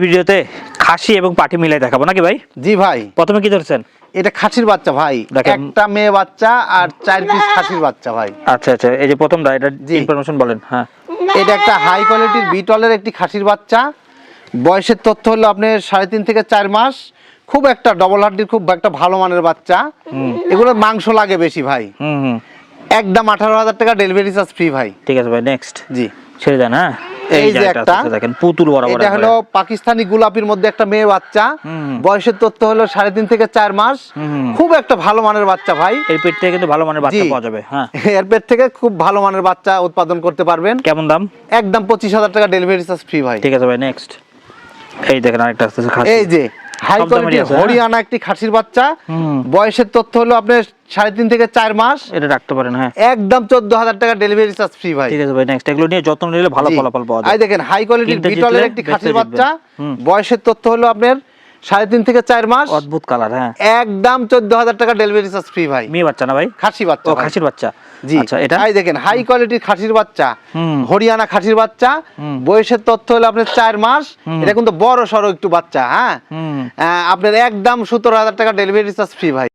ভিডিওতে খাসি এবং পাটি মিলাই দেখাবো নাকি ভাই? জি ভাই, প্রথমে কি ধরছেন? এটা খাসির বাচ্চা ভাই, দেখেন। একটা মেয়ে বাচ্চা আর 4 পিস খাসির বাচ্চা ভাই। আচ্ছা আচ্ছা, এই যে প্রথমটা, এটা জি। ইনফরমেশন বলেন। হ্যাঁ, এটা একটা হাই কোয়ালিটির বিটলের একটি খাসির বাচ্চা। বয়সের তথ্য হলো আপনার 3.5 থেকে 4 মাস। খুব একটা ডবল হাড্ডির, খুব একটা ভালো মানের বাচ্চা। এগুলো মাংস লাগে বেশি ভাই। হুম, একদম 18,000 টাকা ডেলিভারি চার্জ ফ্রি ভাই। ঠিক আছে ভাই, নেক্সট। জি, ছেড়ে দেন। হ্যাঁ, এই যে একটা একটা, আছে, দেখেন পুতুল বরাবর। এটা হলো পাকিস্তানি গোলাপির মধ্যে একটা মেয়ে বাচ্চা। বয়সের তথ্য হলো 3.5 থেকে 4 মাস। খুব একটা ভালো মানের বাচ্চা ভাই। এই পেট থেকে কিন্তু ভালো মানের বাচ্চা জি। পাওয়া যাবে। হ্যাঁ, এর পেট থেকে খুব ভালো মানের বাচ্চা উৎপাদন করতে পারবেন। কেমন দাম? একদম 25,000 টাকা ডেলিভারি চার্জ ফ্রি ভাই। ঠিক আছে ভাই, নেক্সট। এই দেখেন আরেকটা আছে খাসি। এই যে হাই কম দামেরই কোয়ালিটির আছে, হ্যাঁ? হরিয়ানা একটি খাসির বাচ্চা। বয়সের তথ্য হলো আপনার 3.5 থেকে 4 মাস। এটা রাখতে পারেন। হ্যাঁ, একদম 14,000 টাকা ডেলিভারি চার্জ ফ্রি ভাই। ঠিক আছে ভাই, নেক্সট। এগুলো নিয়ে যত্ন নিলে ভালো জি। ফলাফল পাওয়া এই যায়। দেখেন হাই কোয়ালিটির কিনতে বিটলের জিতলে একটি বেচতে খাসির জিতবেন। বাচ্চা। বয়সের তথ্য হলো আপনার 3.5 থেকে 4 মাস। অদ্ভুত কালার। হ্যাঁ, একদম 14,000 টাকা ডেলিভারি চার্জ ফ্রি ভাই। মেয়ে বাচ্চা না ভাই? খাসি বাচ্চা ও, ভাই। খাসির বাচ্চা। জি, আচ্ছা, এটা এই দেখেন হাই কোয়ালিটির খাসির বাচ্চা, হুম। হরিয়ানা খাসির বাচ্চা। বয়সের তথ্য হলো আপনার 4 মাস। এটা কিন্তু বড় সড়ো একটু বাচ্চা। হ্যাঁ, আপনার একদম 17,000 টাকা ডেলিভারি চার্জ ফ্রি ভাই।